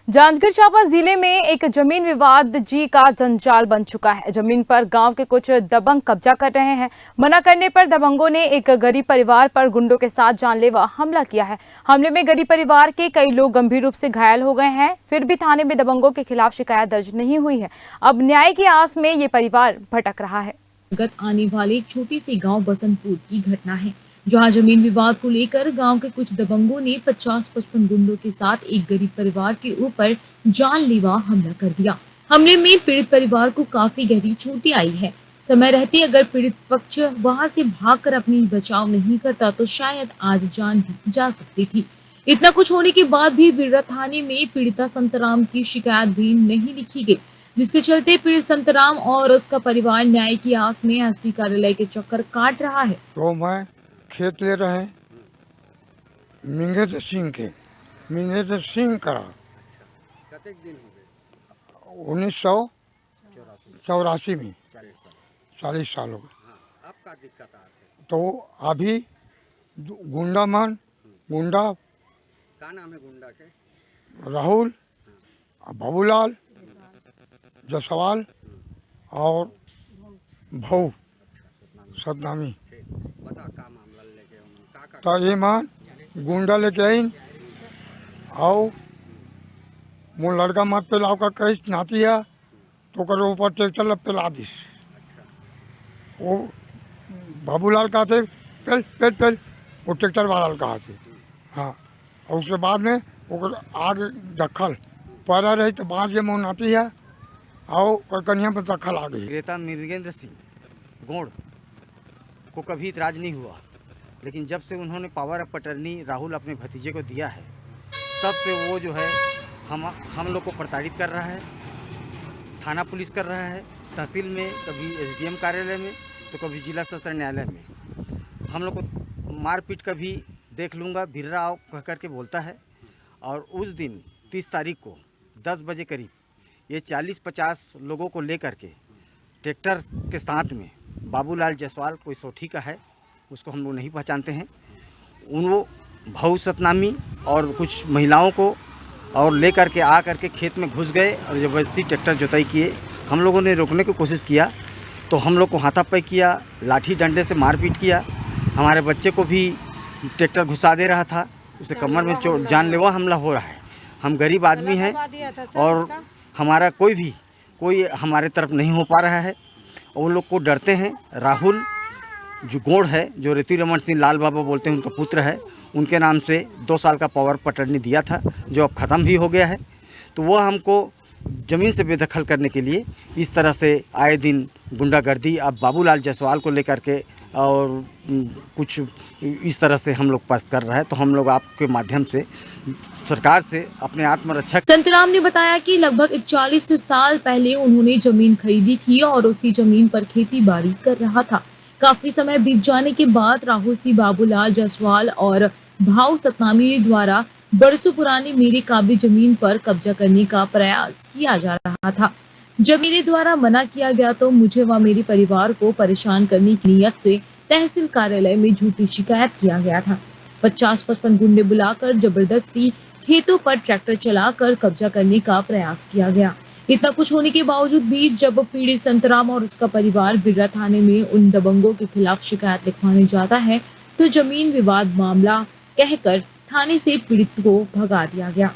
जांजगीर चांपा जिले में एक जमीन विवाद जी का जंजाल बन चुका है। जमीन पर गांव के कुछ दबंग कब्जा कर रहे हैं। मना करने पर दबंगों ने एक गरीब परिवार पर गुंडों के साथ जानलेवा हमला किया है। हमले में गरीब परिवार के कई लोग गंभीर रूप से घायल हो गए हैं। फिर भी थाने में दबंगों के खिलाफ शिकायत दर्ज नहीं हुई है। अब न्याय की आस में ये परिवार भटक रहा है। आने वाले एक छोटे से गांव बसंतपुर की घटना है, जहां जमीन विवाद को लेकर गांव के कुछ दबंगों ने 50-55 गुंडों के साथ एक गरीब परिवार के ऊपर जानलेवा हमला कर दिया। हमले में पीड़ित परिवार को काफी गहरी चोटें आई है। समय रहते अगर पीड़ित पक्ष वहां से भागकर अपनी बचाव नहीं करता तो शायद आज जान भी जा सकती थी। इतना कुछ होने के बाद भी बिर्रा थाने में पीड़िता संतराम की शिकायत भी नहीं लिखी गई, जिसके चलते पीड़ित संतराम और उसका परिवार न्याय की आस में एसपी कार्यालय के चक्कर काट रहा है। तो मैं खेत ले रहे मिंगेश सिंह के मिंगेश सिंह करा 1984 में 40 साल हो गए। तो अभी गुंडा क्या नाम है गुंडा के? राहुल, बाबूलाल, जसवाल और भाऊ सतनामी। बता का मामला लेके तो ये मान गुंडा लेके आई और वो लड़का मत पेलाव का कहीं नाती है तो कर ऊपर ट्रैक्टर पेला दिस। वो बाबूलाल कहा थे पेल पेल पेल वो ट्रैक्टर वाला कहा थे। हाँ, और उसके बाद में वो आगे दखल पैदा रही तो बाँच के मुँह नाती है और कन्या पर दखल आ गई। विक्रेता मृगेंद्र सिंह गोड़ को कभी इतराज नहीं हुआ, लेकिन जब से उन्होंने पावर ऑफ अटर्नी राहुल अपने भतीजे को दिया है तब से वो जो है हम लोग को प्रताड़ित कर रहा है। थाना पुलिस कर रहा है, तहसील में, कभी एसडीएम कार्यालय में तो कभी जिला सत्र न्यायालय में। हम लोग को मारपीट का भी देख लूँगा बिर्रा आओ कह करके बोलता है। और उस दिन 30 तारीख को 10 बजे करीब ये 40-50 लोगों को लेकर के ट्रैक्टर के साथ में बाबूलाल जायसवाल कोई सोठी का है, उसको हम लोग नहीं पहचानते हैं, वो भाऊ सतनामी और कुछ महिलाओं को और लेकर के आ करके खेत में घुस गए और ज़बरदस्ती ट्रैक्टर जोताई किए। हम लोगों ने रोकने की कोशिश किया तो हम लोग को हाथापाई किया, लाठी डंडे से मारपीट किया। हमारे बच्चे को भी ट्रैक्टर घुसा दे रहा था, उसे कमर में जानलेवा हमला हो रहा है। हम गरीब आदमी हैं और हमारा कोई हमारे तरफ नहीं हो पा रहा है। और उन लोग को डरते हैं। राहुल जो गोड़ है, जो रेती रमन सिंह लाल बाबा बोलते हैं, उनका पुत्र है, उनके नाम से 2 साल का पावर पटर्नी दिया था जो अब ख़त्म भी हो गया है। तो वह हमको ज़मीन से बेदखल करने के लिए इस तरह से आए दिन गुंडागर्दी अब बाबूलाल जायसवाल को लेकर के और कुछ इस तरह से हम लोग पर कर रहा है। तो हम लोग आपके माध्यम से सरकार से अपने आत्मरक्षा। संतराम ने बताया कि लगभग 40 साल पहले उन्होंने जमीन खरीदी थी और उसी जमीन पर खेती बाड़ी कर रहा था। काफी समय बीत जाने के बाद राहुल सिंह, बाबूलाल जायसवाल और भाऊ सतनामी द्वारा बरसों पुरानी मेरे काबिज जमीन पर कब्जा करने का प्रयास किया जा रहा था। जब मेरे द्वारा मना किया गया तो मुझे व मेरे परिवार को परेशान करने की नीयत से तहसील कार्यालय में झूठी शिकायत किया गया था। 50-55 गुंडे बुलाकर जबरदस्ती खेतों पर ट्रैक्टर चलाकर कब्जा करने का प्रयास किया गया। इतना कुछ होने के बावजूद भी जब पीड़ित संतराम और उसका परिवार बिर्रा थाने में उन दबंगों के खिलाफ शिकायत लिखवाने जाता है तो जमीन विवाद मामला कहकर थाने से पीड़ित को भगा दिया गया।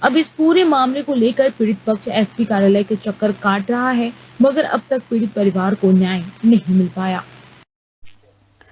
अब इस पूरे मामले को लेकर पीड़ित पक्ष एसपी कार्यालय के चक्कर काट रहा है, मगर अब तक पीड़ित परिवार को न्याय नहीं मिल पाया।